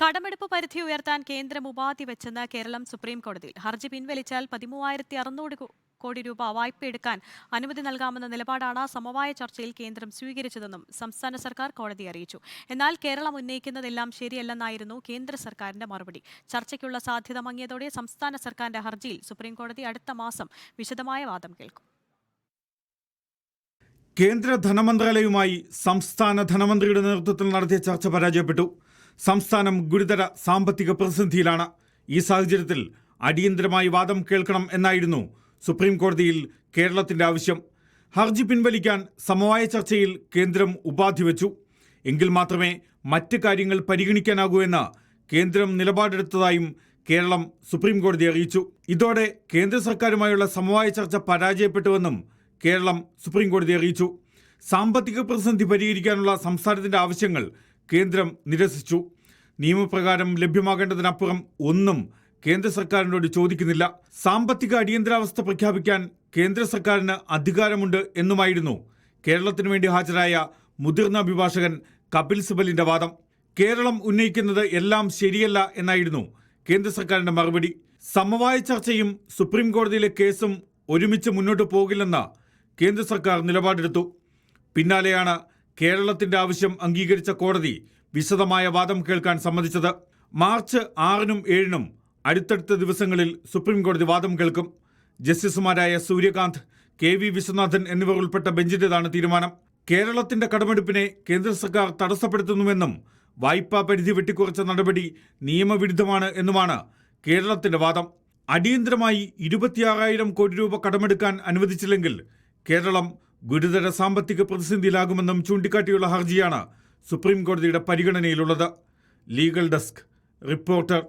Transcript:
കടമെടുപ്പ് പരിധി ഉയർത്താൻ കേന്ദ്രം ഉപാധി വെച്ചെന്ന് കേരളം സുപ്രീം കോടതിയിൽ. ഹർജി പിൻവലിച്ചാൽ 13,600 കോടി രൂപ വായ്പയെടുക്കാൻ അനുമതി നൽകാമെന്ന നിലപാടാണ് സമവായ ചർച്ചയിൽ കേന്ദ്രം സ്വീകരിച്ചതെന്നും സംസ്ഥാന സർക്കാർ കോടതിയെ അറിയിച്ചു. എന്നാൽ കേരളം ഉന്നയിക്കുന്നതെല്ലാം ശരിയല്ലെന്നായിരുന്നു കേന്ദ്ര സർക്കാരിന്റെ മറുപടി. ചർച്ചയ്ക്കുള്ള സാധ്യത മങ്ങിയതോടെ സംസ്ഥാന സർക്കാരിന്റെ ഹർജിയിൽ സുപ്രീം കോടതി അടുത്ത മാസം വിശദമായ വാദം കേൾക്കും. കേന്ദ്ര ധനമന്ത്രാലയവുമായി സംസ്ഥാന ധനമന്ത്രിയുടെ നേതൃത്വത്തിൽ നടത്തിയ ചർച്ച പരാജയപ്പെട്ടു. സംസ്ഥാനം ഗുരുതര സാമ്പത്തിക പ്രതിസന്ധിയിലാണ്. ഈ സാഹചര്യത്തിൽ അടിയന്തരമായി വാദം കേൾക്കണം എന്നായിരുന്നു സുപ്രീം കോടതിയിൽ കേരളത്തിന്റെ ആവശ്യം. ഹർജി പിൻവലിക്കാൻ സമവായ ചർച്ചയിൽ കേന്ദ്രം ഉപാധി വെച്ചു. എങ്കിൽ മാത്രമേ മറ്റ് കാര്യങ്ങൾ പരിഗണിക്കാനാകൂ എന്ന് കേന്ദ്രം നിലപാടെടുത്തതായും കേരളം സുപ്രീം കോടതി അറിയിച്ചു. ഇതോടെ കേന്ദ്ര സർക്കാരുമായുള്ള സമവായ ചർച്ച പരാജയപ്പെട്ടുവെന്നും കേരളം സുപ്രീം കോടതി അറിയിച്ചു. സാമ്പത്തിക പ്രതിസന്ധി പരിഹരിക്കാനുള്ള സംസ്ഥാനത്തിന്റെ ആവശ്യങ്ങൾ കേന്ദ്രം നിരസിച്ചു. നിയമപ്രകാരം ലഭ്യമാകേണ്ടതിനപ്പുറം ഒന്നും കേന്ദ്ര സർക്കാരിനോട് ചോദിക്കുന്നില്ല. സാമ്പത്തിക അടിയന്തരാവസ്ഥ പ്രഖ്യാപിക്കാൻ കേന്ദ്ര സർക്കാരിന് അധികാരമുണ്ട് എന്നുമായിരുന്നു കേരളത്തിനു വേണ്ടി ഹാജരായ മുതിർന്ന അഭിഭാഷകൻ കപിൽ സിബലിന്റെ വാദം. കേരളം ഉന്നയിക്കുന്നത് എല്ലാം ശരിയല്ല എന്നായിരുന്നു കേന്ദ്ര സർക്കാരിന്റെ മറുപടി. സമവായ ചർച്ചയും സുപ്രീം കോടതിയിലെ കേസും ഒരുമിച്ച് മുന്നോട്ട് പോകില്ലെന്ന് കേന്ദ്ര സർക്കാർ നിലപാടെടുത്തു. പിന്നാലെയാണ് കേരളത്തിന്റെ ആവശ്യം അംഗീകരിച്ച കോടതി വിശദമായ വാദം കേൾക്കാൻ സമ്മതിച്ചത്. മാർച്ച് 6-നും 7-നും അടുത്തടുത്ത ദിവസങ്ങളിൽ സുപ്രീം കോടതി വാദം കേൾക്കും. ജസ്റ്റിസുമാരായ സൂര്യകാന്ത്, KV വിശ്വനാഥൻ എന്നിവർ ഉൾപ്പെട്ട ബെഞ്ചിന്റേതാണ് തീരുമാനം. കേരളത്തിന്റെ കടമെടുപ്പിനെ കേന്ദ്ര സർക്കാർ തടസ്സപ്പെടുത്തുന്നുവെന്നും വായ്പാ പരിധി വെട്ടിക്കുറച്ച നടപടി നിയമവിരുദ്ധമാണ് എന്നുമാണ് കേരളത്തിന്റെ വാദം. അടിയന്തരമായി 26,000 കോടി രൂപ കടമെടുക്കാൻ അനുവദിച്ചില്ലെങ്കിൽ കേരളം ഗുരുതര സാമ്പത്തിക പ്രതിസന്ധിയിലാകുമെന്നും ചൂണ്ടിക്കാട്ടിയുള്ള ഹർജിയാണ് സുപ്രീം കോടതിയുടെ പരിഗണനയിലുള്ളത്. Legal desk reporter.